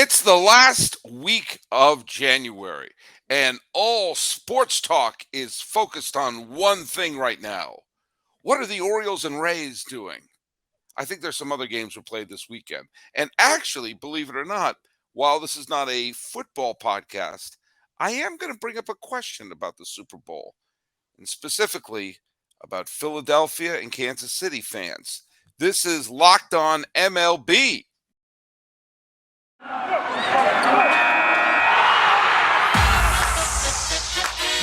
It's the last week of January, and all sports talk is focused on one thing right now. What are the Orioles and Rays doing? I think there's some other games were played this weekend. And actually, believe it or not, while this is not a football podcast, I am going to bring up a question about the Super Bowl, and specifically about Philadelphia and Kansas City fans. This is Locked On MLB.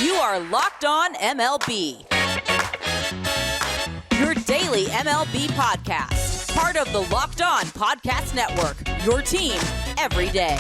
You are Locked On MLB. Your daily MLB podcast. Part of the Locked On Podcast Network. Your team every day.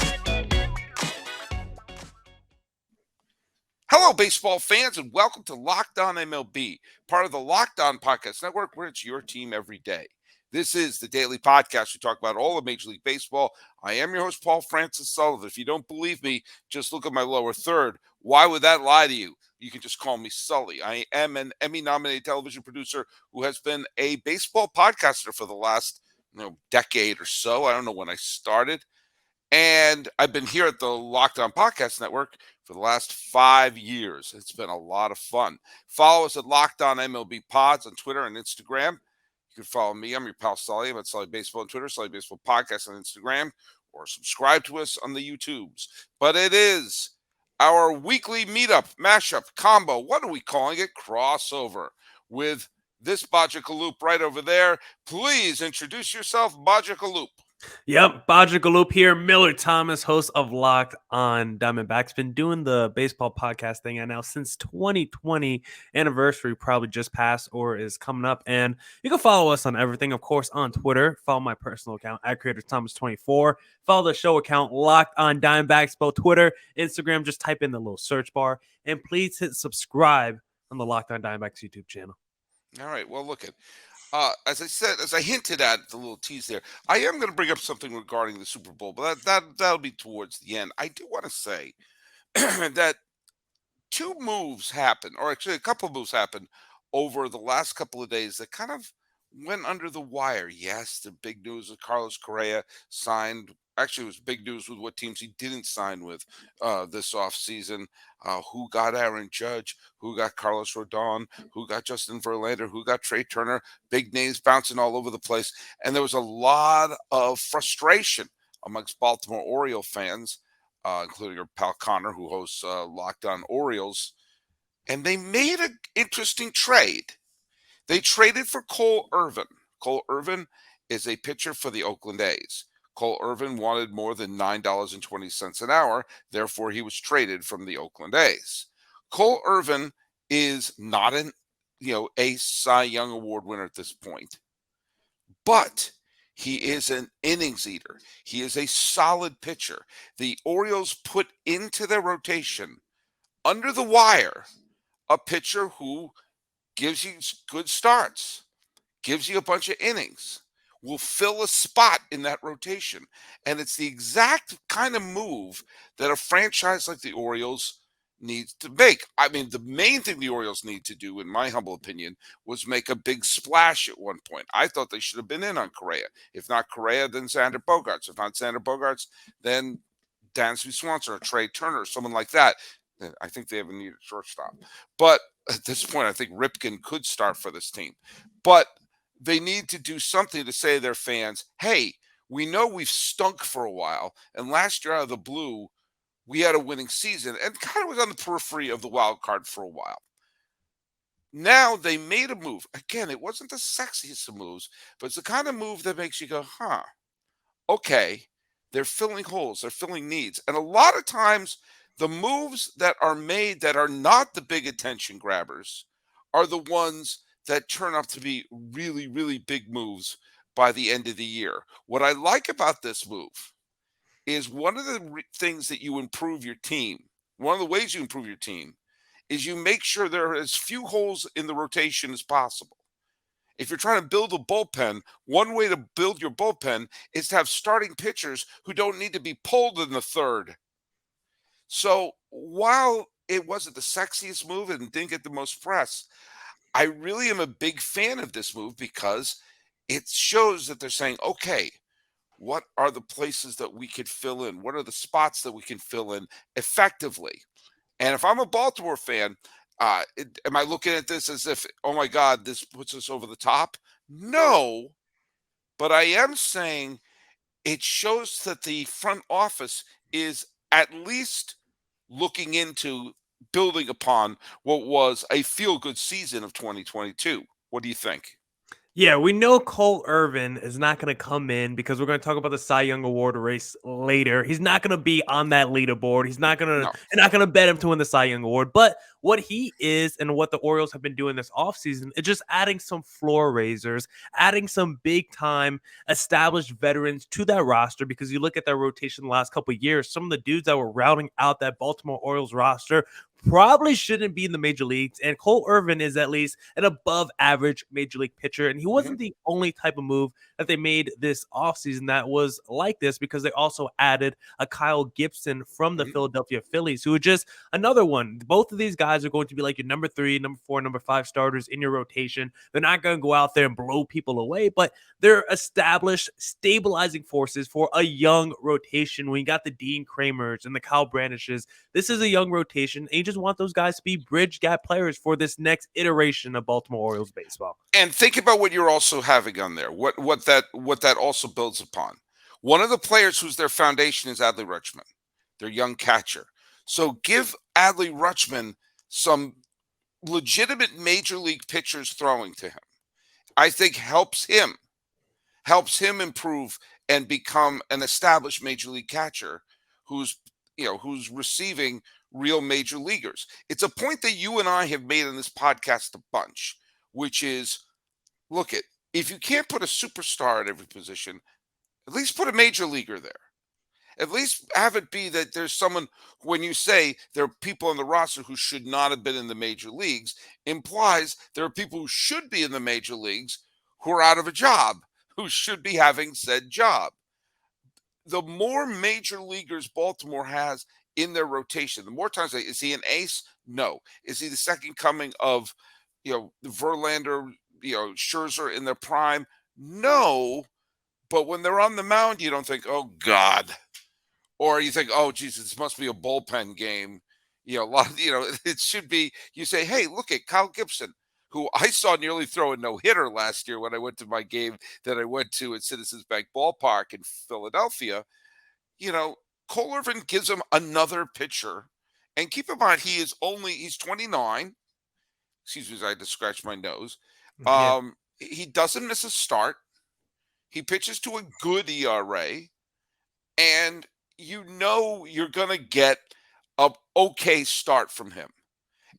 Hello, baseball fans, and welcome to Locked On MLB, part of the Locked On Podcast Network, where it's your team every day. This is the daily podcast. We talk about all of Major League Baseball. I am your host, Paul Francis Sullivan. If you don't believe me, just look at my lower third. Why would that lie to you? You can just call me Sully. I am an Emmy-nominated television producer who has been a baseball podcaster for the last decade or so. I don't know when I started. And I've been here at the Locked On Podcast Network for the last 5 years. It's been a lot of fun. Follow us at Locked On MLB Pods on Twitter and Instagram. You can follow me. I'm your pal Sully. I'm at Sully Baseball on Twitter, Sully Baseball Podcast on Instagram, or subscribe to us on the YouTubes. But it is our weekly meetup, mashup, combo. What are we calling it? Crossover with this Bajikaloop right over there. Please introduce yourself, Bajikaloop. Yep, Bodger Galoop here. Millard Thomas, host of Locked On Diamondbacks. Been doing the baseball podcast thing and now since 2020 anniversary probably just passed or is coming up. And you can follow us on everything, of course, on Twitter. Follow my personal account at CreatorThomas24. Follow the show account Locked On Diamondbacks, both Twitter, Instagram. Just type in the little search bar and please hit subscribe on the Locked On Diamondbacks YouTube channel. All right. Well, look at. As I said, as I hinted at the little tease there, I am going to bring up something regarding the Super Bowl, but that'll be towards the end. I do want to say that two moves happened, or actually a couple of moves happened over the last couple of days that kind of went under the wire. Yes, the big news of Carlos Correa signed. Actually, it was big news with what teams he didn't sign with this offseason. Who got Aaron Judge, who got Carlos Rodon, who got Justin Verlander, who got Trey Turner. Big names bouncing all over the place. And there was a lot of frustration amongst Baltimore Oriole fans, including our pal Connor, who hosts Locked On Orioles. And they made an interesting trade. They traded for Cole Irvin. Cole Irvin is a pitcher for the Oakland A's. Cole Irvin wanted more than $9.20 an hour. Therefore, he was traded from the Oakland A's. Cole Irvin is not a Cy Young Award winner at this point, but he is an innings eater. He is a solid pitcher. The Orioles put into their rotation under the wire a pitcher who gives you good starts, gives you a bunch of innings, will fill a spot in that rotation. And it's the exact kind of move that a franchise like the Orioles needs to make. I mean, the main thing the Orioles need to do, in my humble opinion, was make a big splash at one point. I thought they should have been in on Correa. If not Correa, then Xander Bogaerts. If not Xander Bogaerts, then Dansby Swanson or Trey Turner or someone like that. I think they have a need at shortstop. But at this point, I think Ripken could start for this team. But they need to do something to say to their fans, hey, we know we've stunk for a while, and last year out of the blue, we had a winning season and kind of was on the periphery of the wild card for a while. Now they made a move. Again, it wasn't the sexiest of moves, but it's the kind of move that makes you go, okay, they're filling holes, they're filling needs. And a lot of times, the moves that are made that are not the big attention grabbers are the ones that turn out to be really, really big moves by the end of the year. What I like about this move is one of the things that you improve your team, one of the ways you improve your team is you make sure there are as few holes in the rotation as possible. If you're trying to build a bullpen, one way to build your bullpen is to have starting pitchers who don't need to be pulled in the third. So while it wasn't the sexiest move and didn't get the most press, I really am a big fan of this move because it shows that they're saying, okay, what are the places that we could fill in? What are the spots that we can fill in effectively? And if I'm a Baltimore fan, am I looking at this as if, oh my God, this puts us over the top? No, but I am saying it shows that the front office is at least looking into building upon what was a feel good season of 2022. What do you think? Yeah, we know Cole Irvin is not going to come in because we're going to talk about the Cy Young Award race later. He's not going to be on that leaderboard. He's not going to. No. They're not going to bet him to win the Cy Young Award. But what he is and what the Orioles have been doing this offseason is just adding some floor raisers, adding some big time established veterans to that roster. Because you look at their rotation the last couple of years, some of the dudes that were routing out that Baltimore Orioles roster probably shouldn't be in the major leagues. And Cole Irvin is at least an above average major league pitcher. And he wasn't the only type of move that they made this offseason that was like this, because they also added a Kyle Gibson from the Philadelphia Phillies, who are just another one. Both of these guys are going to be like your number 3, number 4, number 5 starters in your rotation. They're not going to go out there and blow people away, but they're established stabilizing forces for a young rotation. When you got the Dean Kramers and the Kyle Brandishes, this is a young rotation, and you just want those guys to be bridge gap players for this next iteration of Baltimore Orioles baseball. And think about what you're also having on there. What that also builds upon. One of the players who's their foundation is Adley Rutschman, their young catcher. So give Adley Rutschman some legitimate major league pitchers throwing to him. I think helps him improve and become an established major league catcher who's who's receiving real major leaguers. It's a point that you and I have made in this podcast a bunch, which is, look at, if you can't put a superstar at every position, at least put a major leaguer there. At least have it be that there's someone, when you say there are people on the roster who should not have been in the major leagues, implies there are people who should be in the major leagues who are out of a job, who should be having said job. The more major leaguers Baltimore has in their rotation, the more times is he an ace? No. Is he the second coming of, Verlander, Scherzer in their prime? No. But when they're on the mound, you don't think, oh God, or you think, oh Jesus, this must be a bullpen game. It should be. You say, hey, look at Kyle Gibson, who I saw nearly throw a no-hitter last year when I went to my game that I went to at Citizens Bank Ballpark in Philadelphia. Cole Irvin gives him another pitcher. And keep in mind, he's 29. Excuse me, as I had to scratch my nose. Yeah. He doesn't miss a start. He pitches to a good ERA. And you're going to get an okay start from him.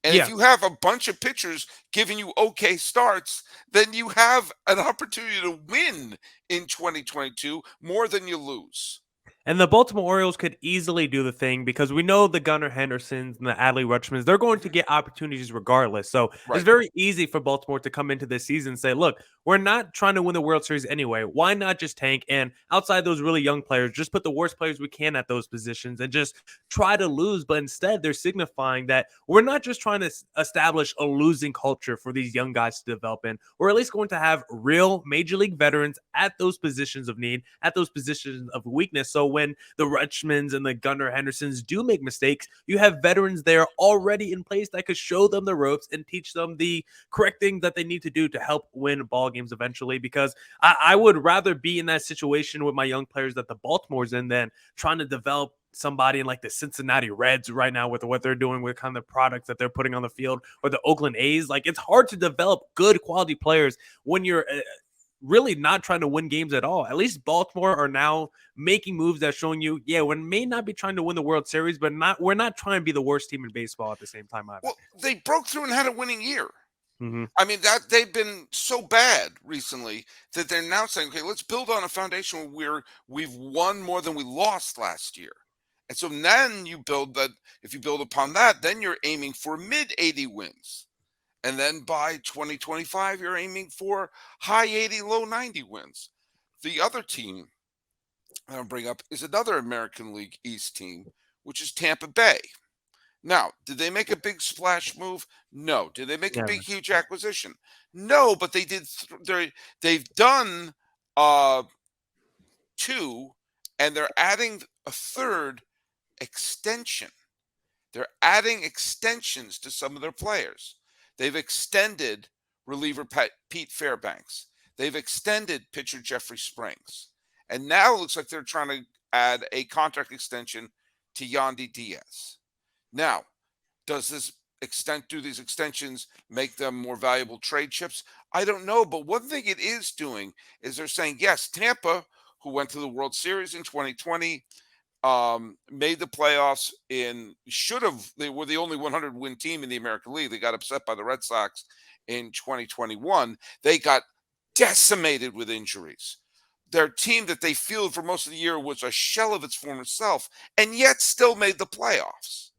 And if you have a bunch of pitchers giving you okay starts, then you have an opportunity to win in 2022 more than you lose. And the Baltimore Orioles could easily do the thing, because we know the Gunnar Hendersons and the Adley Rutschmans, they're going to get opportunities regardless. So Right. it's very easy for Baltimore to come into this season and say, look, we're not trying to win the World Series anyway. Why not just tank? And outside those really young players, just put the worst players we can at those positions and just try to lose. But instead, they're signifying that we're not just trying to establish a losing culture for these young guys to develop in. We're at least going to have real major league veterans at those positions of need, at those positions of weakness. So when the Rutschmans and the Gunnar Hendersons do make mistakes, you have veterans there already in place that could show them the ropes and teach them the correct things that they need to do to help win ball games eventually. Because I would rather be in that situation with my young players that the Baltimore's in than trying to develop somebody in like the Cincinnati Reds right now with what they're doing with kind of products that they're putting on the field, or the Oakland A's. Like, it's hard to develop good quality players when you're really not trying to win games at all. At least Baltimore are now making moves that are showing you, we may not be trying to win the World Series, but we're not trying to be the worst team in baseball at the same time either. Well, they broke through and had a winning year. Mm-hmm. I mean, that they've been so bad recently that they're now saying, okay, let's build on a foundation where we've won more than we lost last year. And so then you build that. If you build upon that, then you're aiming for mid 80 wins. And then by 2025, you're aiming for high 80, low 90 wins. The other team I'll bring up is another American League East team, which is Tampa Bay. Now, did they make a big splash move? No. Did they make a big, huge acquisition? No, but they did. They've done 2, and they're adding a third extension. They're adding extensions to some of their players. They've extended reliever Pete Fairbanks. They've extended pitcher Jeffrey Springs. And now it looks like they're trying to add a contract extension to Yandy Diaz. Now, does this do these extensions make them more valuable trade chips? I don't know, but one thing it is doing is they're saying, yes, Tampa, who went to the World Series in 2020, made the playoffs they were the only 100 win team in the American League. They got upset by the Red Sox in 2021. They got decimated with injuries. Their team that they fielded for most of the year was a shell of its former self, and yet still made the playoffs.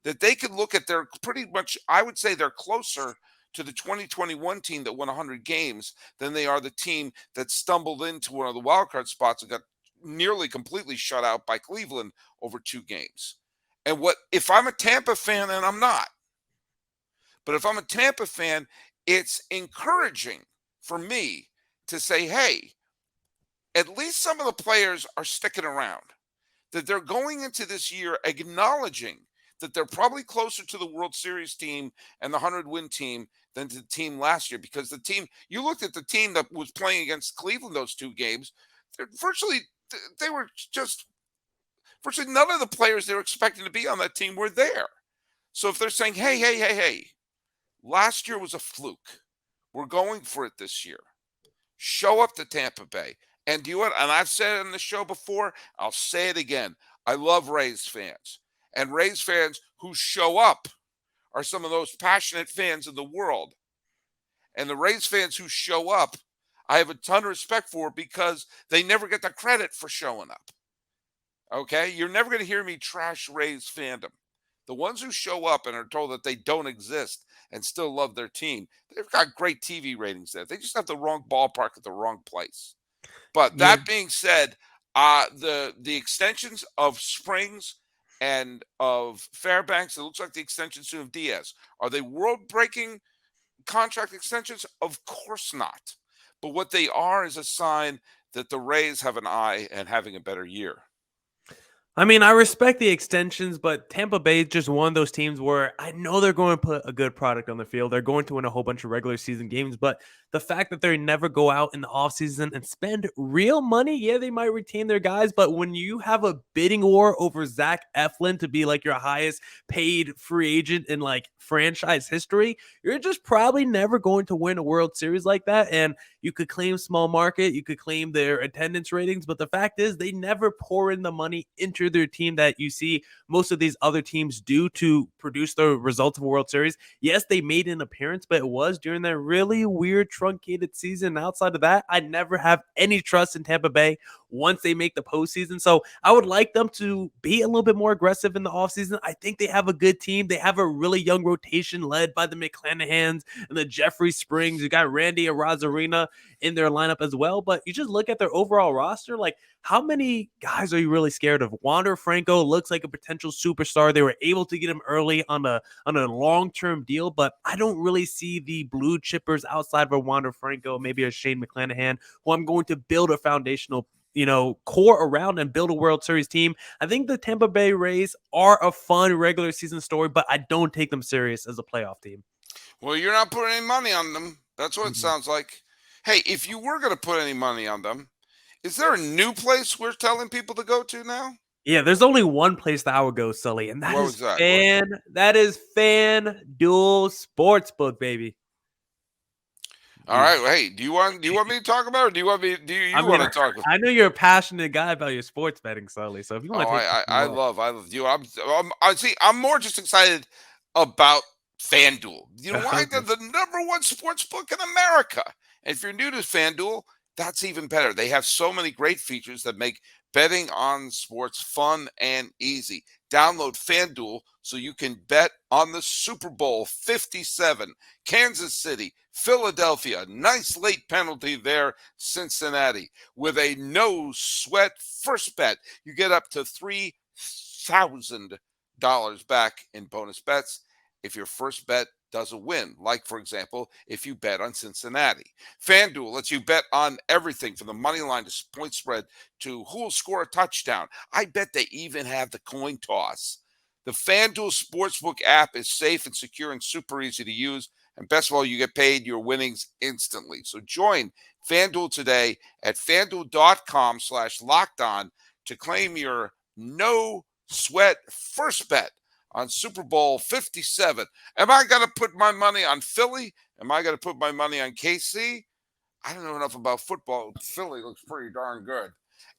That they could look at their pretty much, I would say they're closer to the 2021 team that won 100 games than they are the team that stumbled into one of the wild card spots and got nearly completely shut out by Cleveland over 2 games. And if I'm a Tampa fan, and I'm not, but if I'm a Tampa fan, it's encouraging for me to say, hey, at least some of the players are sticking around, that they're going into this year acknowledging that they're probably closer to the World Series team and the 100-win team than to the team last year. Because the team, you looked at the team that was playing against Cleveland those 2 games, virtually none of the players they were expecting to be on that team were there. So if they're saying, hey, last year was a fluke, we're going for it this year, show up to Tampa Bay. And do you know what? And I've said it on the show before, I'll say it again. I love Rays fans. And Rays fans who show up are some of those passionate fans in the world. And the Rays fans who show up, I have a ton of respect for because they never get the credit for showing up. Okay? You're never going to hear me trash Rays fandom. The ones who show up and are told that they don't exist and still love their team, they've got great TV ratings there. They just have the wrong ballpark at the wrong place. But that being said, the extensions of Springs and of Fairbanks, it looks like the extension soon of Diaz. Are they world-breaking contract extensions? Of course not. But what they are is a sign that the Rays have an eye and having a better year. I mean, I respect the extensions, but Tampa Bay is just one of those teams where I know they're going to put a good product on the field. They're going to win a whole bunch of regular season games, but the fact that they never go out in the offseason and spend real money, yeah, they might retain their guys, but when you have a bidding war over Zach Eflin to be like your highest paid free agent in like franchise history, you're just probably never going to win a World Series like that. And you could claim small market, you could claim their attendance ratings, but the fact is they never pour in the money into their team that you see most of these other teams do to produce the results of a World Series. Yes, they made an appearance, but it was during that really weird truncated season. Outside of that, I never have any trust in Tampa Bay once they make the postseason. So I would like them to be a little bit more aggressive in the offseason. I think they have a good team. They have a really young rotation led by the McClanahans and the Jeffrey Springs. You got Randy Arozarena in their lineup as well. But you just look at their overall roster, like how many guys are you really scared of? Wander Franco looks like a potential superstar. They were able to get him early on a long-term deal, but I don't really see the blue chippers outside of Wander Franco, maybe a Shane McClanahan, who I'm going to build a foundational core around and build a World Series team. I think the Tampa Bay Rays are a fun regular season story, but I don't take them serious as a playoff team. Well, you're not putting any money on them. That's what it sounds like. Hey, if you were going to put any money on them, is there a new place we're telling people to go to now? Yeah, there's only one place that I would go, Sully, and that is FanDuel Sportsbook, baby. All right. Hey, do you want me to talk about it, or do you want to talk about it? I know you're a passionate guy about your sports betting, Sully. So if you want to I love you. I'm more just excited about FanDuel. You know why? They're the number one sports book in America. And if you're new to FanDuel, that's even better. They have so many great features that make betting on sports fun and easy. Download FanDuel so you can bet on the Super Bowl 57, Kansas City, Philadelphia. Nice late penalty there, Cincinnati. With a no-sweat first bet, you get up to $3,000 back in bonus bets if your first bet doesn't win. Like, for example, if you bet on Cincinnati. FanDuel lets you bet on everything from the money line to point spread to who will score a touchdown. I bet they even have the coin toss. The FanDuel Sportsbook app is safe and secure and super easy to use. And best of all, you get paid your winnings instantly. So join FanDuel today at FanDuel.com/lockedon to claim your no sweat first bet on Super Bowl 57. Am I going to put my money on Philly? Am I going to put my money on KC? I don't know enough about football. Philly looks pretty darn good.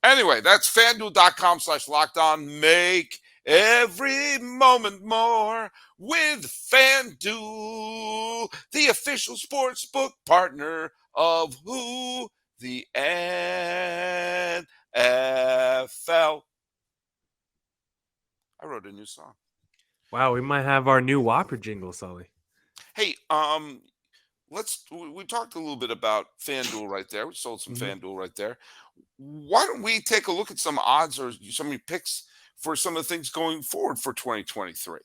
Anyway, that's FanDuel.com/lockedon. Make every moment more with FanDuel, the official sports book partner of who? The NFL. I wrote a new song. Wow, we might have our new Whopper jingle, Sully. Hey, we talked a little bit about FanDuel right there. We sold some FanDuel right there. Why don't we take a look at some odds or some of your picks for some of the things going forward for 2023?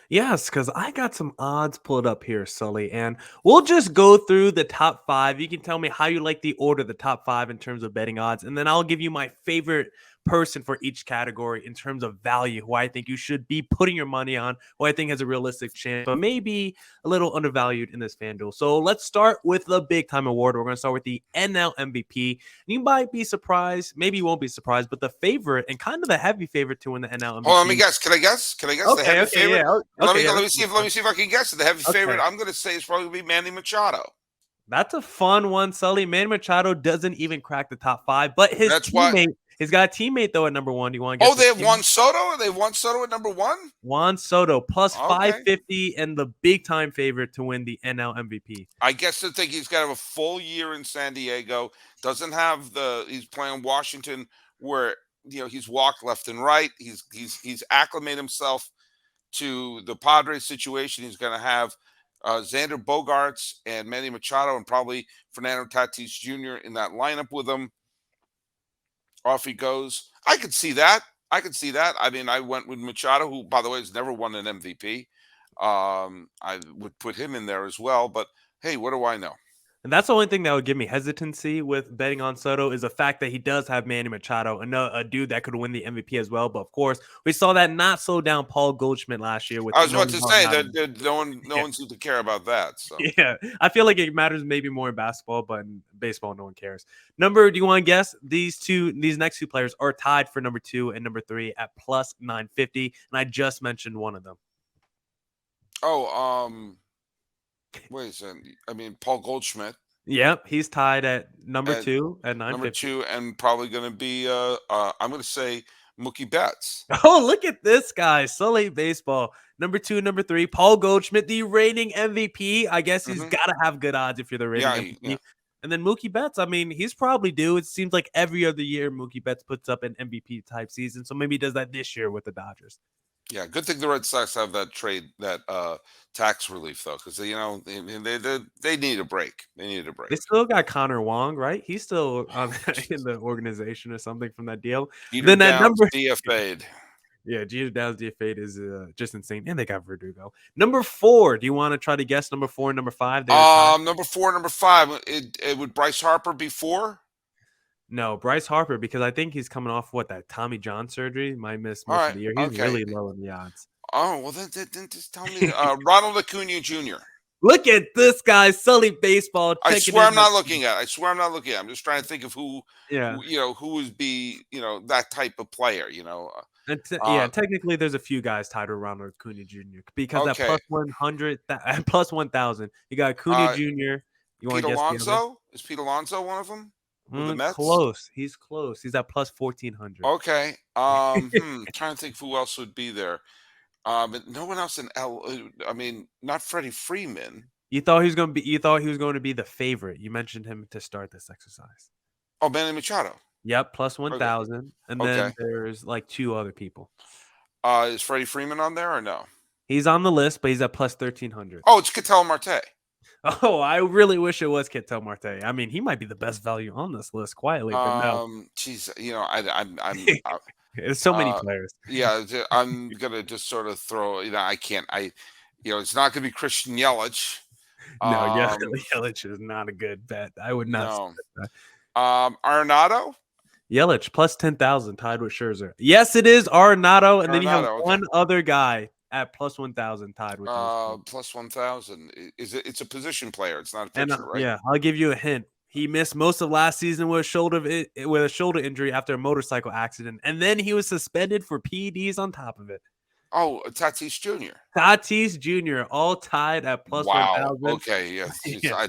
Yes, because I got some odds pulled up here, Sully, and we'll just go through the top 5. You can tell me how you like the order of the top 5 in terms of betting odds, and then I'll give you my favorite person for each category in terms of value, who I think you should be putting your money on, who I think has a realistic chance, but maybe a little undervalued in this FanDuel. So let's start with the big time award. We're going to start with the NL MVP. You might be surprised, maybe you won't be surprised, but the favorite and kind of the heavy favorite to win the NL MVP. Hold on, let me guess. Can I guess? Can I guess the heavy favorite? Yeah. Let me see if I can guess it. The heavy favorite I'm going to say is probably going to be Manny Machado. That's a fun one, Sully. Manny Machado doesn't even crack the top 5, but he's got a teammate though at number 1. Do you want to guess? Oh, they have Juan Soto? They have Juan Soto at number 1? Juan Soto plus 550 and the big time favorite to win the NL MVP. I guess I think he's got to have a full year in San Diego. Doesn't have he's playing Washington where he's walked left and right. He's acclimated himself to the Padres situation. He's going to have Xander Bogaerts and Manny Machado and probably Fernando Tatis Jr. in that lineup with him. Off he goes. I could see that. I mean, I went with Machado, who, by the way, has never won an MVP. I would put him in there as well. But, hey, what do I know? And that's the only thing that would give me hesitancy with betting on Soto is the fact that he does have Manny Machado, a dude that could win the MVP as well. But, of course, we saw that not slow down Paul Goldschmidt last year. I was about to say that no one seems to care about that. So. Yeah, I feel like it matters maybe more in basketball, but in baseball, no one cares. Do you want to guess? These next two players are tied for number 2 and number 3 at plus 950, and I just mentioned one of them. Wait a second. I mean, Paul Goldschmidt. Yep, he's tied at number 2 at 950. Number 2, and probably going to be, I'm going to say Mookie Betts. Oh, look at this guy. Sully Baseball. Number 2, number 3, Paul Goldschmidt, the reigning MVP. I guess he's got to have good odds if you're the reigning MVP. Yeah. And then Mookie Betts, I mean, he's probably due. It seems like every other year Mookie Betts puts up an MVP-type season, so maybe he does that this year with the Dodgers. Yeah, good thing the Red Sox have that tax relief though, because they need a break. They need a break. They still got Connor Wong, right? He's still in the organization or something from that deal. Jeter then that number DFA'd. Yeah, Jeter Downs DFA'd is just insane, and they got Verdugo. Number 4. Do you want to try to guess number 4 and number 5? Number 4, number 5. It would Bryce Harper be 4? No, Bryce Harper, because I think he's coming off that Tommy John surgery. Might miss most of the year. He's really low in the odds. Oh, well, then just tell me Ronald Acuna Jr. Look at this guy, Sully Baseball. I swear I'm not looking at it. I'm just trying to think of who would be, that type of player, technically there's a few guys tied around Acuna Jr. because at plus 100, at plus 1,000, you got Acuna Jr. You want Pete Alonso? Is Pete Alonso one of them? Close. He's close. He's at plus 1,400. Okay. Trying to think who else would be there. But no one else in I mean, not Freddie Freeman. You thought he was going to be the favorite. You mentioned him to start this exercise. Oh, Manny Machado. Yep, plus 1,000. And then there's 2 other people. Is Freddie Freeman on there or no? He's on the list, but he's at plus 1,300. Oh, it's Ketel Marte. Oh, I really wish it was Ketel Marte. I mean, he might be the best value on this list quietly, but no. Geez, I'm there's so many players. Yeah, I'm gonna just sort of throw. I can't. It's not going to be Christian Yelich. No, yeah, Um, Yelich is not a good bet. I would not say no. that. Arenado. Yelich plus 10,000 tied with Scherzer. Yes, it is Arenado, and then you have Arenado. Okay. one other guy at plus 1,000 tied with those two. Plus 1,000. Is it? It's a position player. It's not a And pitcher, right? yeah, I'll give you a hint. He missed most of last season with a shoulder injury after a motorcycle accident, and then he was suspended for PEDs on top of it. Oh, Tatis Jr. Tatis Jr. all tied at plus Wow. 1,000. Okay. Yes. Yeah.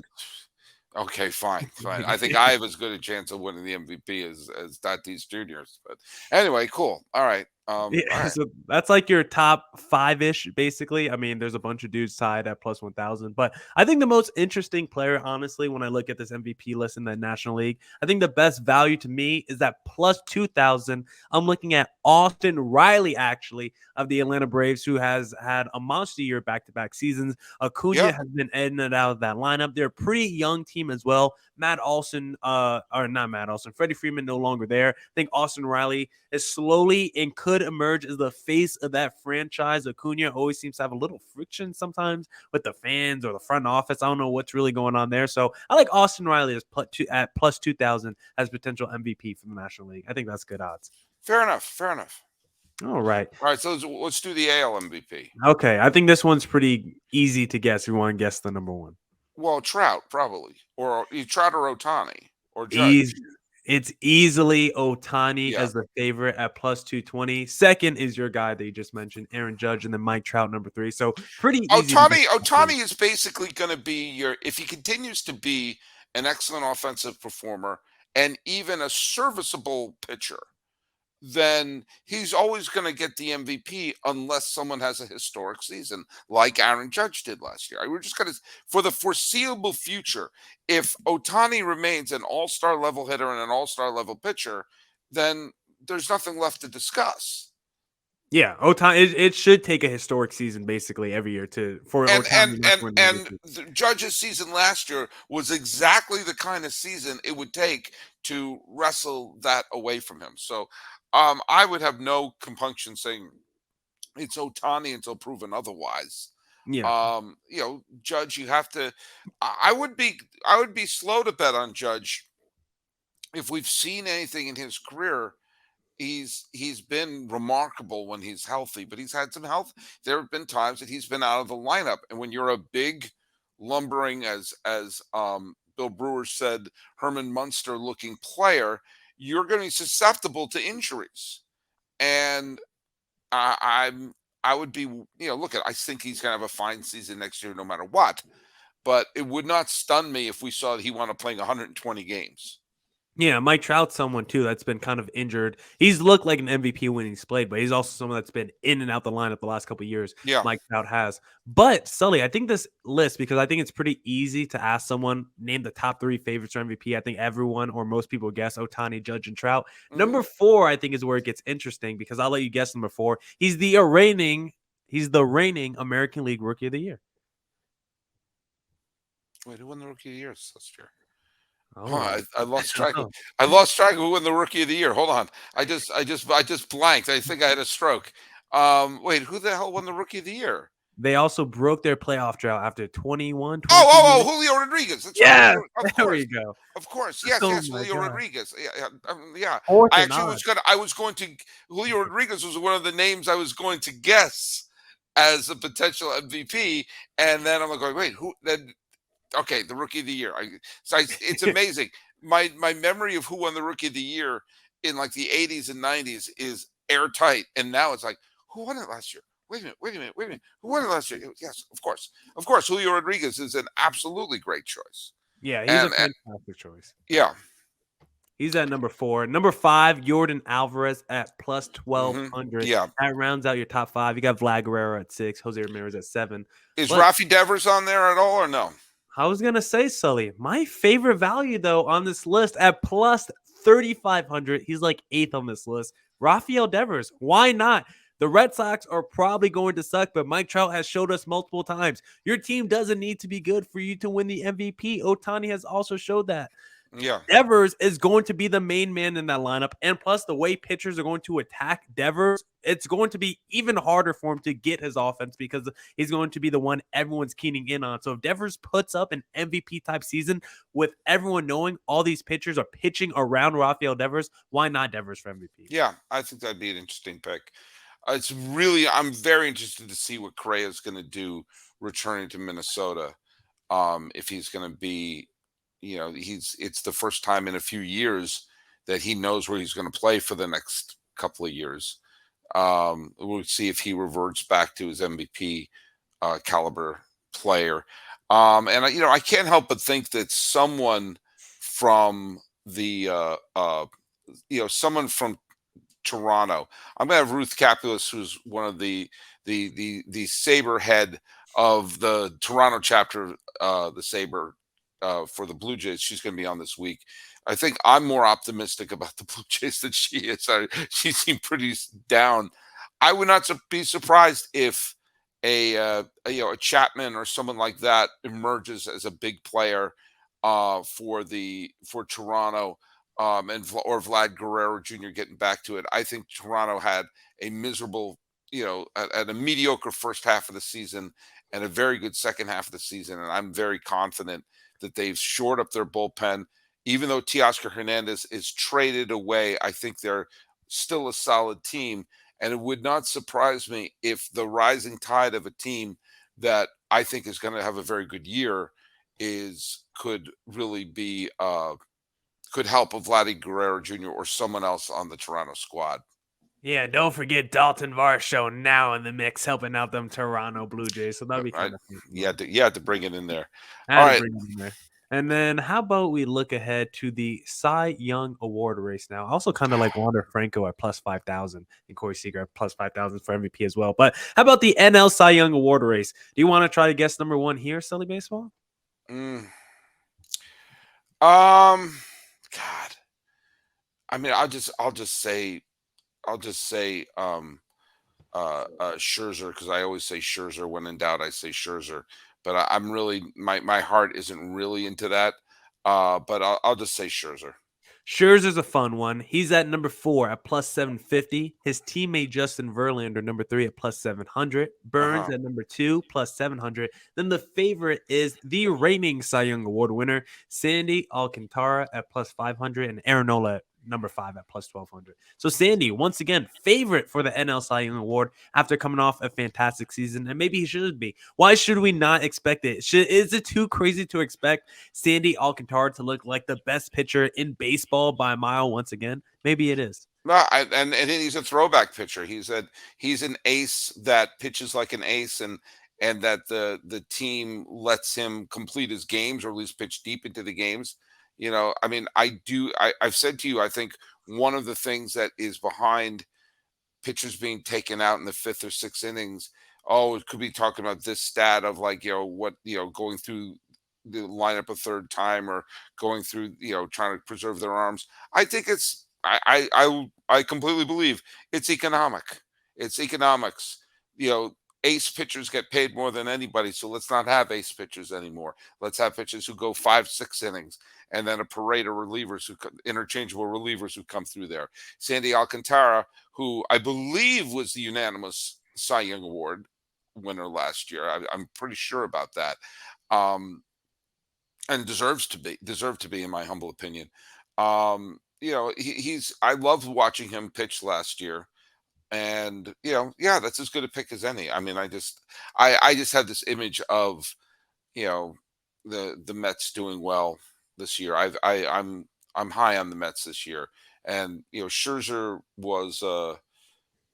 Okay. Fine. Fine. I think I have as good a chance of winning the MVP as Tatis Jr.'s. But anyway, cool. All right. All Yeah, right. so that's like your top 5-ish, basically. I mean, there's a bunch of dudes tied at plus 1,000, but I think the most interesting player, honestly, when I look at this MVP list in the National League, I think the best value to me is that plus 2,000. I'm looking at Austin Riley, actually, of the Atlanta Braves, who has had a monster year back-to-back seasons. Acuna Yeah. has been in and out of that lineup. They're a pretty young team as well. Matt Olson, or not Matt Olson, Freddie Freeman no longer there. I think Austin Riley is slowly and could emerge as the face of that franchise. Acuna always seems to have a little friction sometimes with the fans or the front office. I don't know what's really going on there. So I like Austin Riley at plus 2,000 as potential MVP for the National League. I think that's good odds. Fair enough. Fair enough. All right. All right. So let's do the AL MVP. Okay. I think this one's pretty easy to guess if you want to guess the number one. Well, Trout probably, or Trout or Otani or Easy. Judge. It's easily Otani Yeah. as the favorite at plus 220. Second is your guy that you just mentioned, Aaron Judge, and then Mike Trout, number 3. So pretty easy. Otani is basically going to be if he continues to be an excellent offensive performer and even a serviceable pitcher, then he's always going to get the MVP unless someone has a historic season like Aaron Judge did last year. We're just going to, for the foreseeable future, if Otani remains an all-star level hitter and an all-star level pitcher, then there's nothing left to discuss. Yeah, Otani. It should take a historic season basically every year for Otani. And the Judge's season last year was exactly the kind of season it would take to wrestle that away from him. So I would have no compunction saying it's Otani until proven otherwise. Yeah. Judge, you have to. I would be slow to bet on Judge if we've seen anything in his career. He's been remarkable when he's healthy, but he's had some health. There have been times that he's been out of the lineup, and when you're a big, lumbering, as Bill Brewer said, Herman Munster looking player, you're going to be susceptible to injuries. And I would be, I think he's going to have a fine season next year, no matter what. But it would not stun me if we saw that he wound up playing 120 games. Yeah, Mike Trout's someone too that's been kind of injured. He's looked like an MVP when he's played, but he's also someone that's been in and out the lineup the last couple of years. Yeah, Mike Trout has. But Sully, I think this list, because I think it's pretty easy to ask someone name the top 3 favorites for MVP. I think everyone or most people guess Otani, Judge, and Trout. Mm-hmm. Number 4, I think, is where it gets interesting because I'll let you guess number 4. He's the reigning American League Rookie of the Year. Wait, who won the Rookie of the Year last year? Oh, I lost track. I lost track of who won the Rookie of the Year. Hold on. I just blanked. I think I had a stroke. Wait, who the hell won the Rookie of the Year? They also broke their playoff drought after 21. Julio Rodriguez. That's yeah, right. There we go. Of course, yes, Julio Rodriguez. Yeah. Julio Rodriguez was one of the names I was going to guess as a potential MVP, and then I'm like, wait, who? Then okay, the Rookie of the Year. It's amazing. My memory of who won the Rookie of the Year in like the 80s and 90s is airtight, and now it's like, who won it last year? Wait a minute. Who won it last year? Yes, of course. Julio Rodriguez is an absolutely great choice. Yeah, he's a fantastic choice. Yeah. He's at number 4. Number 5, Yordan Alvarez at plus 1,200. Yeah. That rounds out your top 5. You got Vlad Guerrero at 6, Jose Ramirez at 7. Is Rafi Devers on there at all or no? I was going to say, Sully, my favorite value, though, on this list at plus 3,500, he's like 8th on this list. Rafael Devers. Why not? The Red Sox are probably going to suck, but Mike Trout has showed us multiple times your team doesn't need to be good for you to win the MVP. Otani has also showed that. Yeah. Devers is going to be the main man in that lineup. And plus, the way pitchers are going to attack Devers, it's going to be even harder for him to get his offense because he's going to be the one everyone's keening in on. So if Devers puts up an MVP type season with everyone knowing all these pitchers are pitching around Rafael Devers, why not Devers for MVP? Yeah, I think that'd be an interesting pick. I'm very interested to see what Correa is going to do returning to Minnesota. If he's going to be, it's the first time in a few years that he knows where he's going to play for the next couple of years. We'll see if he reverts back to his MVP caliber player. I can't help but think that from the, someone from Toronto. I'm gonna have Ruth Capulus, who's one of the Saber head of the Toronto chapter, the Saber for the Blue Jays. She's gonna be on this week. I think I'm more optimistic about the Blue Jays than she is. She seemed pretty down. I would not be surprised if a Chapman or someone like that emerges as a big player for Toronto, or Vlad Guerrero Jr. getting back to it. I think Toronto had a miserable, at a mediocre first half of the season and a very good second half of the season, and I'm very confident that they've shored up their bullpen. Even though Teoscar Hernandez is traded away, I think they're still a solid team. And it would not surprise me if the rising tide of a team that I think is going to have a very good year could really be could help a Vladdy Guerrero Jr. or someone else on the Toronto squad. Yeah, don't forget Dalton Varsho now in the mix, helping out them Toronto Blue Jays. So that'd be kind of fun. You had to bring it in there. All right. Bring it in there. And then how about we look ahead to the Cy Young Award race now? I also kind of like Wander Franco at plus 5,000 and Corey Seager at plus 5,000 for MVP as well. But how about the NL Cy Young Award race? Do you want to try to guess number one here, Sully Baseball? God. I mean, I'll just say Scherzer, because I always say Scherzer. When in doubt, I say Scherzer. But I'm really my heart isn't really into that. But I'll just say Scherzer. Scherzer's a fun one. He's at number 4 at plus 750. His teammate Justin Verlander, number 3 at plus 700. Burns at number 2, plus 700. Then the favorite is the reigning Cy Young Award winner, Sandy Alcantara at plus 500, and Aaron Nola at number 5 at plus 1,200. So Sandy, once again, favorite for the NL Cy Young Award after coming off a fantastic season, and maybe he should be. Why should we not expect it? Is it too crazy to expect Sandy Alcantara to look like the best pitcher in baseball by a mile once again? Maybe it is. No, and he's a throwback pitcher. He's an ace that pitches like an ace, and that the team lets him complete his games, or at least pitch deep into the games. I mean, I've said to you, I think one of the things that is behind pitchers being taken out in the 5th or 6th innings, it could be talking about this stat of like, going through the lineup a third time, or going through, trying to preserve their arms. I think I completely believe it's economic. It's economics. Ace pitchers get paid more than anybody, so let's not have ace pitchers anymore. Let's have pitchers who go 5-6 innings, and then a parade of relievers, interchangeable relievers who come through there. Sandy Alcantara, who I believe was the unanimous Cy Young Award winner last year. I'm pretty sure about that, and deserved to be, in my humble opinion. I loved watching him pitch last year. And that's as good a pick as any. I mean, I just have this image of the Mets doing well this year. I'm high on the Mets this year, and Scherzer was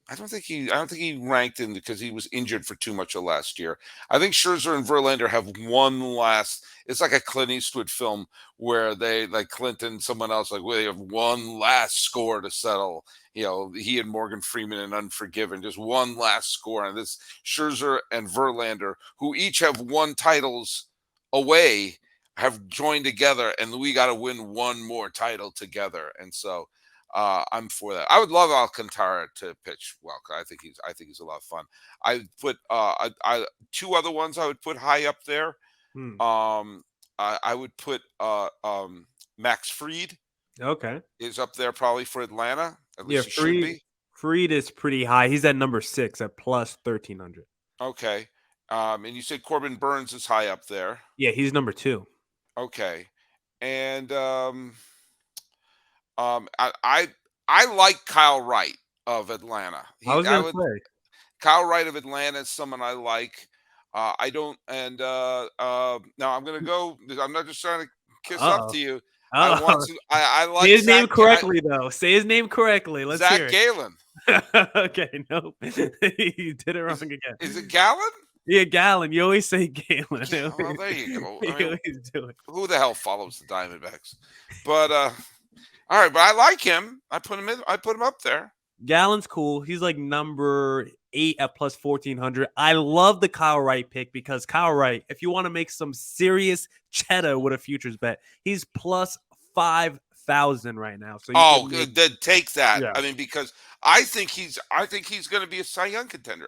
I don't think he ranked in because he was injured for too much of last year. I think Scherzer and Verlander have one last. It's like a Clint Eastwood film where they, like Clinton, someone else, like where they have one last score to settle. He and Morgan Freeman in Unforgiven, just one last score. And this Scherzer and Verlander, who each have won titles away, have joined together, and we got to win one more title together. And so I'm for that. I would love Alcantara to pitch well. I think he's a lot of fun. I put two other ones I would put high up there. I would put Max Fried Okay. is up there probably for Atlanta. At Yeah, least he should Freed be. Freed is pretty high. He's at number 6 at plus 1,300. Okay. And you said Corbin Burns is high up there. Yeah, he's number 2. Okay. And I I like Kyle Wright of Atlanta. I He was I gonna would say. Kyle Wright of Atlanta is someone I like. I don't and now I'm gonna go. I'm not just trying to kiss up Uh-oh. to you. I want Uh-oh. to. I Say like his name correctly, though. Say his name correctly. Let's Zach hear Galen. it. Okay, nope. You did it wrong again. Is it Gallon? Yeah, Gallon. You always say Galen. Well, there you go. You I mean, always do it. who the hell follows the Diamondbacks? But all right. But I like him. I put him in. I put him up there. Gallon's cool. He's like number 8 at plus 1,400. I love the Kyle Wright pick because Kyle Wright, if you want to make some serious cheddar with a futures bet, he's plus 5,000 right now. So you Oh, can make, good. Then take that. yeah. I mean, because I think he's going to be a Cy Young contender.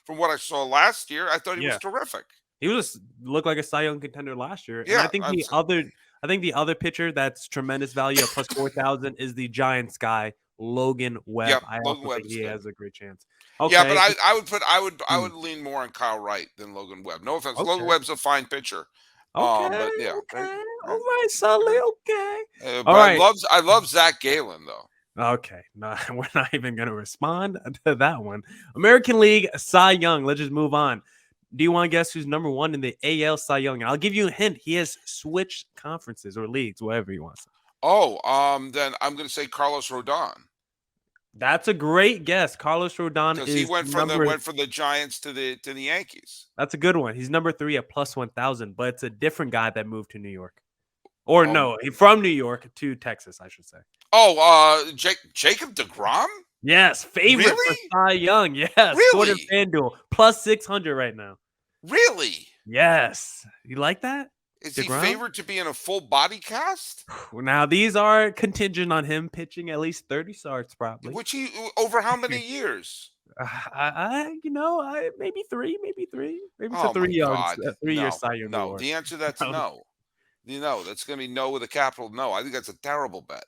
From what I saw last year, I thought he was Yeah. terrific. He was looked like a Cy Young contender last year. And Yeah, I think the other pitcher that's tremendous value at plus 4,000 is the Giants guy, Logan Webb. yeah. I Logan also Webb think is he good. has a great chance. Yeah, but Okay. I Hmm. would lean more on Kyle Wright than Logan Webb. No offense, Logan Okay. Webb's a fine pitcher. Okay. But yeah, Okay. right. All right, Sully. Okay. But All right. I love Zach Galen though. Okay. No, we're not even going to respond to that one. American League Cy Young. Let's just move on. Do you want to guess who's number 1 in the AL Cy Young? I'll give you a hint. He has switched conferences or leagues, whatever you want to say. Oh, then I'm going to say Carlos Rodon That's a great guess. Carlos Rodon because he is went number. from the Giants to the Yankees. That's a good one. He's number 3 at plus 1,000, but it's a different guy that moved to New York. Or Oh, no, from New York to Texas, I should say. Jacob DeGrom. Yes, favorite for Really? Cy Young. Yes, Twitter Really? FanDuel plus 600 right now. Really? Yes, you like that? Is he DeGrom? favored to be in a full body cast? Now these are contingent on him pitching at least 30 starts, probably. Which he over how many years? Maybe three, maybe it's a Oh my 3 God! 3 year No, Cy Young no. award. The answer to that's No. no. That's going to be no with a capital no. I think that's a terrible bet. If it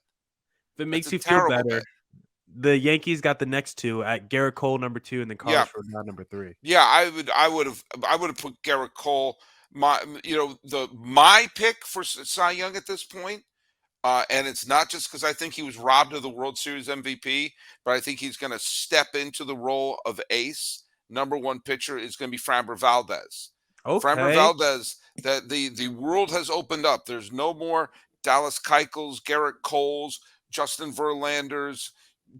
That's makes a you feel terrible better, bet. the Yankees got the next 2 at Garrett Cole number 2 and then Yeah, Carlos Rodon number 3. yeah. I would have put Garrett Cole. My pick for Cy Young at this point. And it's not just because I think he was robbed of the World Series MVP, but I think he's going to step into the role of ace. Number 1 pitcher is going to be Framber Valdez. Framber Okay. Valdez, that the world has opened up. There's no more Dallas Keuchels, Garrett Coles, Justin Verlanders,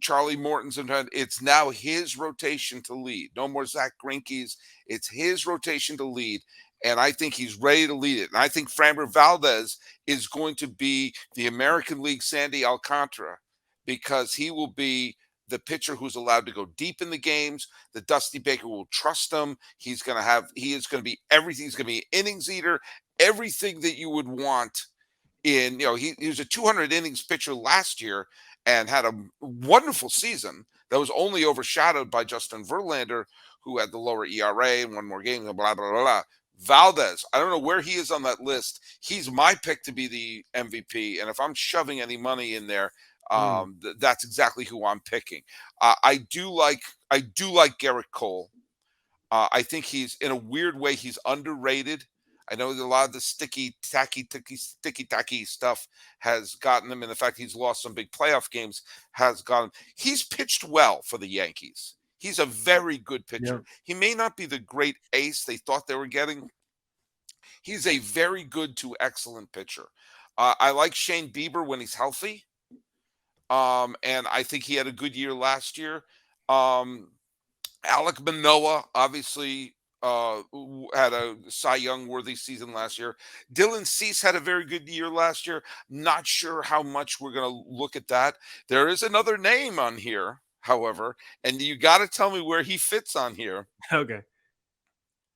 Charlie Mortons, and it's now his rotation to lead. No more Zach Greinke's. It's his rotation to lead, and I think he's ready to lead it. And I think Framber Valdez is going to be the American League Sandy Alcantara because he will be the pitcher who's allowed to go deep in the games. The Dusty Baker will trust him. He is going to be everything. He's going to be an innings eater, everything that you would want he was a 200 innings pitcher last year and had a wonderful season that was only overshadowed by Justin Verlander, who had the lower ERA and one more game, blah, blah, blah, blah. Valdez, I don't know where he is on that list. He's my pick to be the MVP. And if I'm shoving any money in there, that's exactly who I'm picking. I do like Garrett Cole. I think he's in a weird way, he's underrated. I know that a lot of the sticky tacky stuff has gotten him, and the fact he's lost some big playoff games has gotten him. He's pitched well for the Yankees. He's a very good pitcher. Yeah. He may not be the great ace they thought they were getting. He's a very good to excellent pitcher. I like Shane Bieber when he's healthy. And I think he had a good year last year. Alek Manoah, obviously, had a Cy Young worthy season last year. Dylan Cease had a very good year last year. Not sure how much we're going to look at that. There is another name on here, however, and you got to tell me where he fits on here. Okay.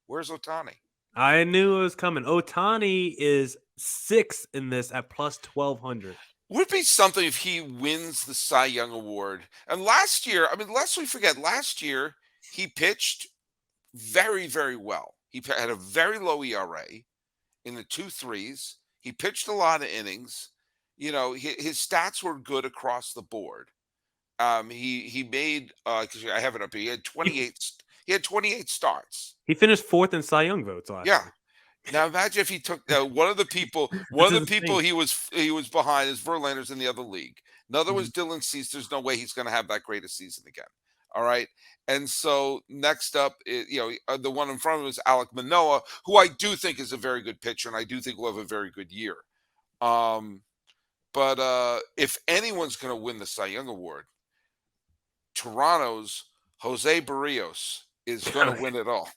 Where's Ohtani? I knew it was coming. Ohtani is 6 in this at plus 1,200. Would be something if he wins the Cy Young Award. And last year, lest we forget, last year he pitched very, very well. He had a very low ERA in the 2.3s. He pitched a lot of innings. His stats were good across the board. He made 'cause I have it up here. He, He had 28 starts. he finished fourth in Cy Young votes last Yeah. year. Now imagine if he took one of the people. One That's of the people insane. he was behind is Verlander's in the other league. Another Mhm. was Dylan Cease. There's no way he's going to have that great a season again. All right. And so next up, the one in front of him is Alek Manoah, who I do think is a very good pitcher, and I do think will have a very good year. Um, but if anyone's going to win the Cy Young Award, Toronto's Jose Barrios is going to win it all.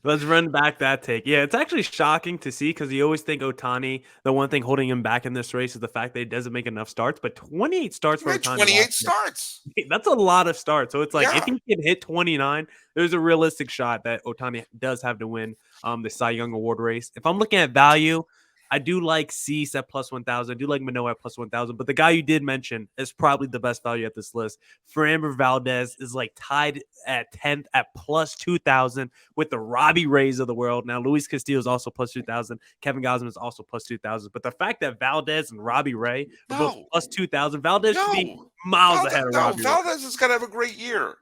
Let's run back that take. Yeah, it's actually shocking to see because you always think Otani, the one thing holding him back in this race is the fact that he doesn't make enough starts. But 28 starts He for made Otani 28 last year. starts. That's a lot of starts. So it's like if Yeah. he can hit 29, there's a realistic shot that Otani does have to win the Cy Young Award race. If I'm looking at value, I do like Cease at plus 1,000. I do like Manoah at plus 1,000. But the guy you did mention is probably the best value at this list. Framber Valdez is like tied at 10th at plus 2,000 with the Robbie Rays of the world. Now, Luis Castillo is also plus 2,000. Kevin Gausman is also plus 2,000. But the fact that Valdez and Robbie Ray are both No. plus 2,000, Valdez should be No. miles ahead of Robbie Ray. Valdez is going to have a great year.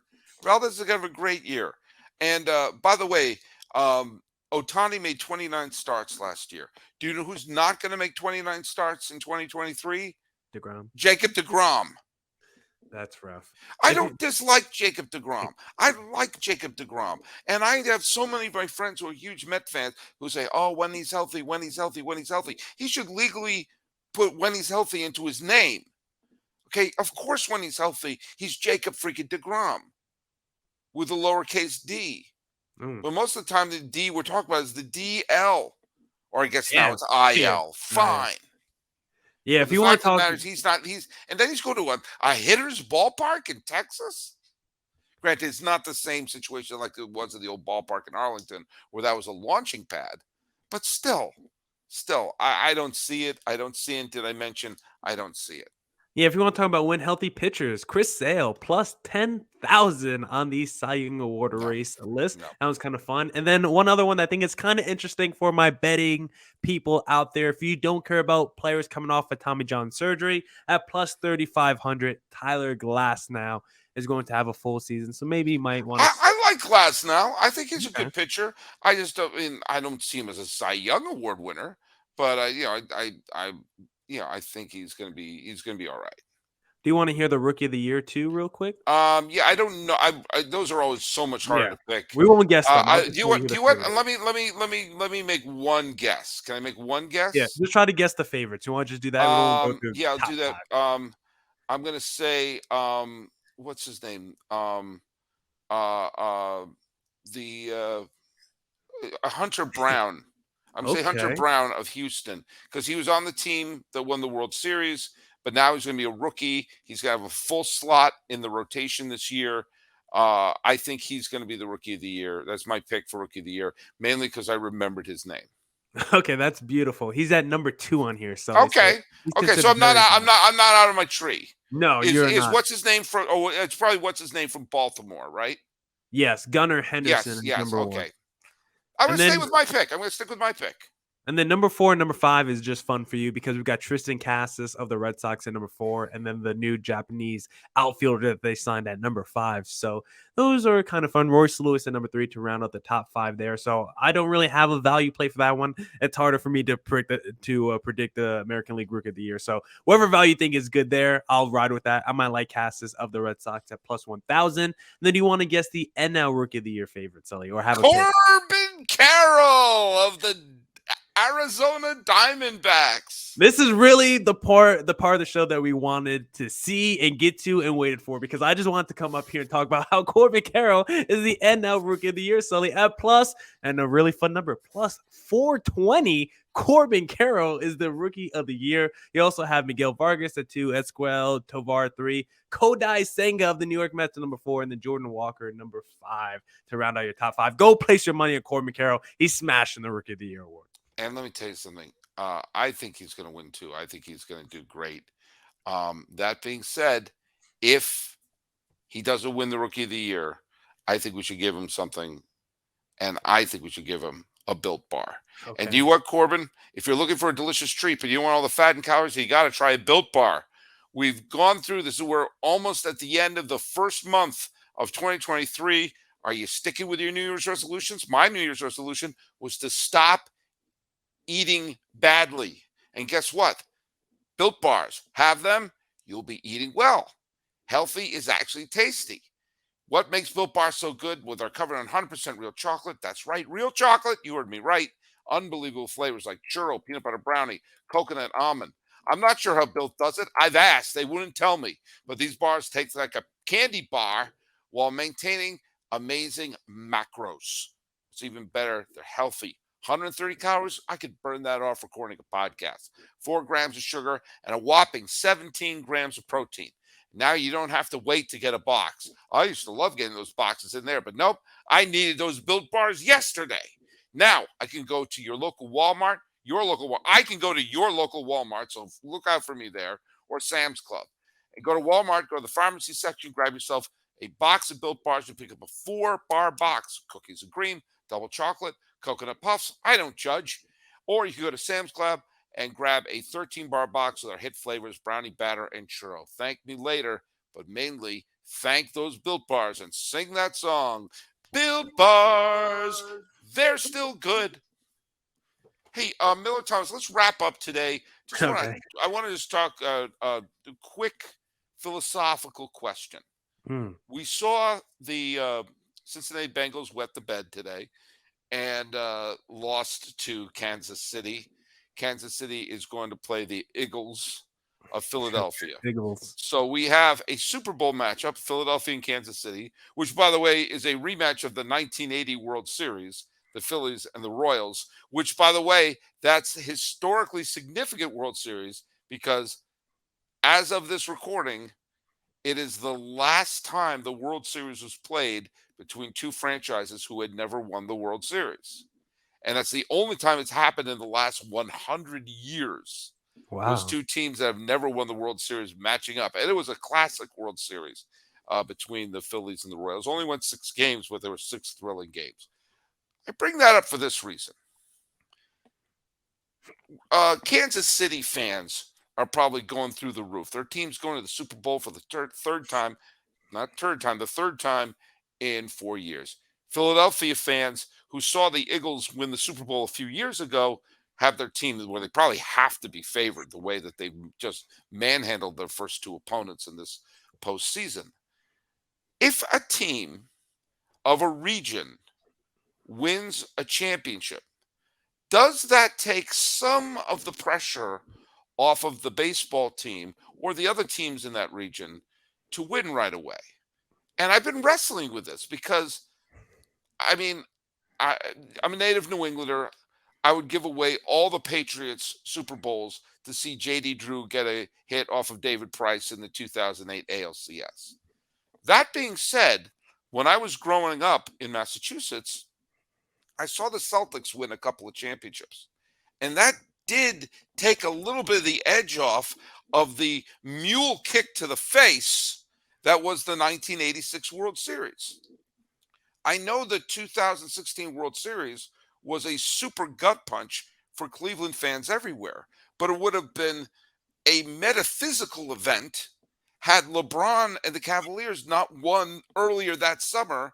And by the way, Otani made 29 starts last year. Do you know who's not going to make 29 starts in 2023? DeGrom. Jacob deGrom. That's rough. I don't dislike Jacob deGrom. I like Jacob deGrom. And I have so many of my friends who are huge Met fans who say, oh, when he's healthy, when he's healthy, when he's healthy. He should legally put when he's healthy into his name. Okay, of course, when he's healthy, he's Jacob freaking deGrom with a lowercase d. But most of the time, the D we're talking about is the DL. Or I guess now it's IL. Fine. Yeah, But if the you want fact to of the talk, matter is and then he's going to a hitter's ballpark in Texas. Granted, it's not the same situation like it was at the old ballpark in Arlington, where that was a launching pad. But still, I don't see it. I don't see it. Did I mention I don't see it? yeah, if you want to talk about win healthy pitchers, Chris Sale plus 10,000 on the Cy Young Award race list. No. That was kind of fun. And then one other one that I think is kind of interesting for my betting people out there. If you don't care about players coming off of Tommy John surgery, at plus 3,500, Tyler Glass now is going to have a full season. So maybe you might want to. I like Glass now. I think he's a good pitcher. I just don't. I don't see him as a Cy Young Award winner, but I think he's going to be all right. Do you want to hear the rookie of the year too, real quick? Yeah, I don't know. Those are always so much harder to pick. We won't guess them. Do you want? Let me make one guess. Can I make one guess? Yeah, just try to guess the favorites. You want to just do that? I'll do that. I'm gonna say what's his name? Hunter Brown. I'm saying Hunter Brown of Houston because he was on the team that won the World Series, but now he's going to be a rookie. He's going to have a full slot in the rotation this year. I think he's going to be the rookie of the year. That's my pick for rookie of the year, mainly because I remembered his name. Okay, that's beautiful. He's at number 2 on here. So okay. So I'm not out of my tree. No, you're not. What's his name from? Oh, it's probably what's his name from Baltimore, right? Yes, Gunnar Henderson. Yes. Number Okay. 1. I'm going to stay with my pick. I'm going to stick with my pick. And then number 4 and number 5 is just fun for you because we've got Tristan Cassis of the Red Sox at number 4, and then the new Japanese outfielder that they signed at number 5. So those are kind of fun. Royce Lewis at number 3 to round out the top 5 there. So I don't really have a value play for that one. It's harder for me to predict the American League Rookie of the Year. So whatever value you think is good there, I'll ride with that. I might like Cassis of the Red Sox at plus 1,000. And then do you want to guess the NL Rookie of the Year favorite, Sully, or have a Corbin Carroll of the Arizona Diamondbacks. This is really the part of the show that we wanted to see and get to and waited for, because I just wanted to come up here and talk about how Corbin Carroll is the NL Rookie of the Year, Sully, at plus, and a really fun number, plus 420. Corbin Carroll is the Rookie of the Year. You also have Miguel Vargas at 2, Esquivel Tovar 3, Kodai Senga of the New York Mets at number 4, and then Jordan Walker at number 5 to round out your top 5. Go place your money on Corbin Carroll. He's smashing the Rookie of the Year award. And let me tell you something. I think he's going to win too. I think he's going to do great. That being said, if he doesn't win the Rookie of the Year, I think we should give him something. And I think we should give him a Built Bar. And do Okay. you what, Corbin? If you're looking for a delicious treat, but you don't want all the fat and calories, you got to try a Built Bar. We've gone through this. We're almost at the end of the first month of 2023. Are you sticking with your New Year's resolutions? My New Year's resolution was to stop eating badly. And guess what? Built Bars. Have them, you'll be eating well. Healthy is actually tasty. What makes Built Bar so good? Well, they're covered in 100% real chocolate. That's right, real chocolate. You heard me right. Unbelievable flavors like churro, peanut butter brownie, coconut almond. I'm not sure how Built does it. I've asked. They wouldn't tell me. But these bars taste like a candy bar while maintaining amazing macros. It's even better. They're healthy. 130 calories. I could burn that off recording a podcast. 4 grams of sugar and a whopping 17 grams of protein. Now you don't have to wait to get a box. I used to love getting those boxes in there, but nope. I needed those Built Bars yesterday. Now I can go to your local Walmart, I can go to your local Walmart, so look out for me there, or Sam's Club. And go to Walmart, go to the pharmacy section, grab yourself a box of Built Bars. You pick up a 4-bar box, cookies and cream, double chocolate, coconut puffs. I don't judge. Or you can go to Sam's Club and grab a 13-bar box with our hit flavors, brownie batter, and churro. Thank me later, but mainly thank those Built Bars and sing that song. Built Bars, they're still good. Hey, Millard Thomas, let's wrap up today. Okay. I want to just talk a quick philosophical question. We saw the Cincinnati Bengals wet the bed today and lost to Kansas City. Kansas City is going to play the Eagles of Philadelphia. Eagles. So we have a Super Bowl matchup, Philadelphia and Kansas City, which, by the way, is a rematch of the 1980 World Series, the Phillies and the Royals, which, by the way, that's a historically significant World Series because as of this recording, it is the last time the World Series was played between two franchises who had never won the World Series. And that's the only time it's happened in the last 100 years. Wow. Was two teams that have never won the World Series matching up. And it was a classic World Series between the Phillies and the Royals. Only went 6 games, but there were 6 thrilling games. I bring that up for this reason. Kansas City fans are probably going through the roof. Their team's going to the Super Bowl for the third time in 4 years. Philadelphia fans who saw the Eagles win the Super Bowl a few years ago have their team where they probably have to be favored the way that they just manhandled their first 2 opponents in this postseason. If a team of a region wins a championship, does that take some of the pressure off of the baseball team or the other teams in that region to win right away? And I've been wrestling with this because, I'm a native New Englander. I would give away all the Patriots Super Bowls to see J.D. Drew get a hit off of David Price in the 2008 ALCS. That being said, when I was growing up in Massachusetts, I saw the Celtics win a couple of championships. And that did take a little bit of the edge off of the mule kick to the face that was the 1986 World Series. I know the 2016 World Series was a super gut punch for Cleveland fans everywhere, but it would have been a metaphysical event had LeBron and the Cavaliers not won earlier that summer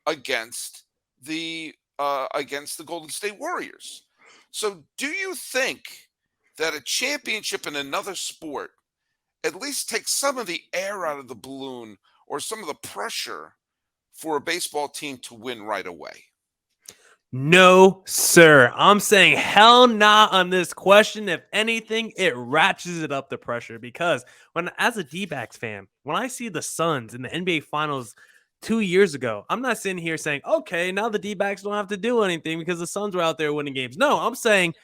against the Golden State Warriors. So do you think that a championship in another sport at least takes some of the air out of the balloon or some of the pressure for a baseball team to win right away? No, sir. I'm saying hell nah on this question. If anything, it ratchets it up the pressure because as a D-backs fan, when I see the Suns in the NBA Finals 2 years ago, I'm not sitting here saying, okay, now the D-backs don't have to do anything because the Suns were out there winning games. No, I'm saying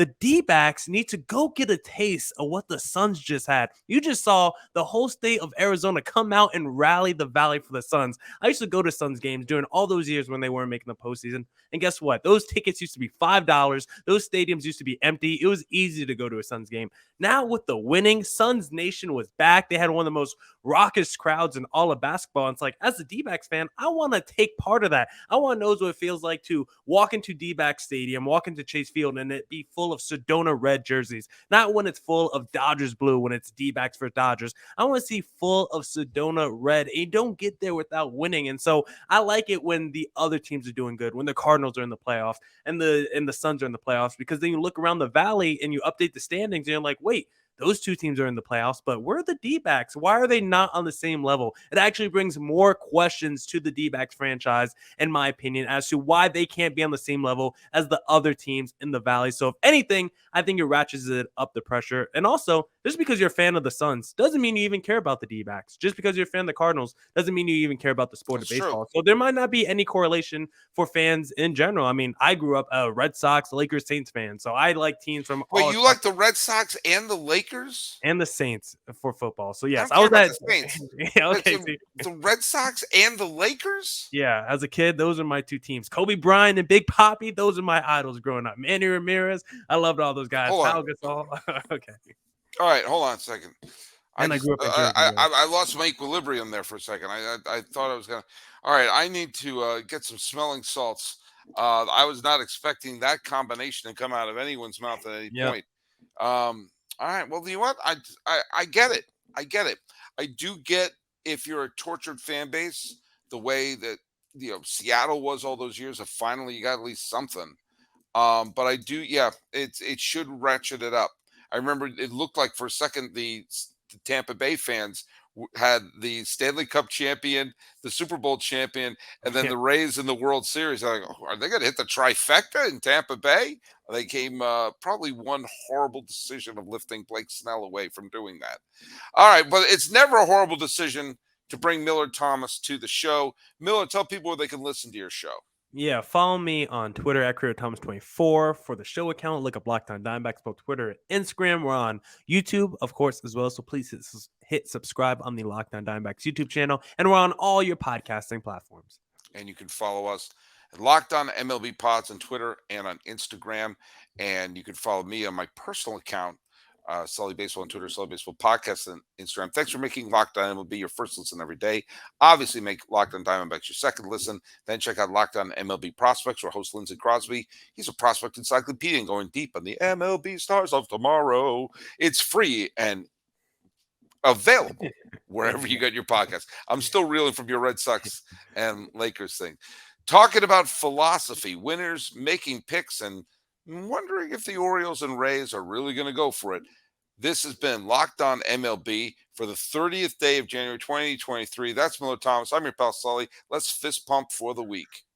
the D-backs need to go get a taste of what the Suns just had. You just saw the whole state of Arizona come out and rally the Valley for the Suns. I used to go to Suns games during all those years when they weren't making the postseason. And guess what? Those tickets used to be $5. Those stadiums used to be empty. It was easy to go to a Suns game. Now with the winning, Suns Nation was back. They had one of the most raucous crowds in all of basketball. And it's like, as a D-backs fan, I want to take part of that. I want to know what it feels like to walk into D-backs Stadium, walk into Chase Field, and it be full of Sedona red jerseys. Not when it's full of Dodgers blue, when it's D-backs for Dodgers. I want to see full of Sedona red. And you don't get there without winning. And so I like it when the other teams are doing good, when the Cardinals are in the playoffs and the Suns are in the playoffs, because then you look around the Valley and you update the standings and you're like, wait, those two teams are in the playoffs, but where are the D-backs? Why are they not on the same level? It actually brings more questions to the D-backs franchise, in my opinion, as to why they can't be on the same level as the other teams in the Valley. So if anything, I think it ratchets it up the pressure. And also, just because you're a fan of the Suns doesn't mean you even care about the D-backs. Just because you're a fan of the Cardinals doesn't mean you even care about the sport That's of baseball. true. So there might not be any correlation for fans in general. I mean, I grew up a Red Sox, Lakers, Saints fan, so I like teams from Wait, all you across like the Red Sox and the Lakers? and the Saints for football. So I yes, don't I care was about at the Saints. yeah, okay. The, See, the Red Sox and the Lakers? yeah, as a kid, those are my two teams. Kobe Bryant and Big Poppy, those are my idols growing up. Manny Ramirez, I loved all those guys. Hold on. Pau Gasol. Okay. All right, hold on a second. And I grew up in Jersey. Yeah. I lost my equilibrium there for a second. I thought I was gonna. All right, I need to get some smelling salts. I was not expecting that combination to come out of anyone's mouth at any Yep. point. All right, well, you know what? I get it. I get it. I do get if you're a tortured fan base, the way that Seattle was all those years. Of finally, you got at least something. But I do, yeah, it should ratchet it up. I remember it looked like for a second the Tampa Bay fans had the Stanley Cup champion, the Super Bowl champion, and then Yeah. the Rays in the World Series. They're like, oh, are they going to hit the trifecta in Tampa Bay? They came probably one horrible decision of lifting Blake Snell away from doing that. All right, but it's never a horrible decision to bring Millard Thomas to the show. Millard, tell people where they can listen to your show. Yeah, follow me on Twitter at CareerThomas24 for the show account. Look up Locked On Diamondbacks, both Twitter and Instagram. We're on YouTube, of course, as well. So please hit subscribe on the Locked On Diamondbacks YouTube channel, and we're on all your podcasting platforms. And you can follow us at Locked On MLB Pods on Twitter and on Instagram. And you can follow me on my personal account, Sully Baseball on Twitter, Sully Baseball Podcast on Instagram. Thanks for making Locked On MLB your first listen every day. Obviously, make Locked On Diamondbacks your second listen. Then check out Locked On MLB Prospects, where host Lindsey Crosby. He's a prospect encyclopedia and going deep on the MLB stars of tomorrow. It's free and available wherever you get your podcast. I'm still reeling from your Red Sox and Lakers thing. Talking about philosophy, winners making picks, and wondering if the Orioles and Rays are really going to go for it. This has been Locked On MLB for the 30th day of January 2023. That's Millard Thomas. I'm your pal Sully. Let's fist pump for the week.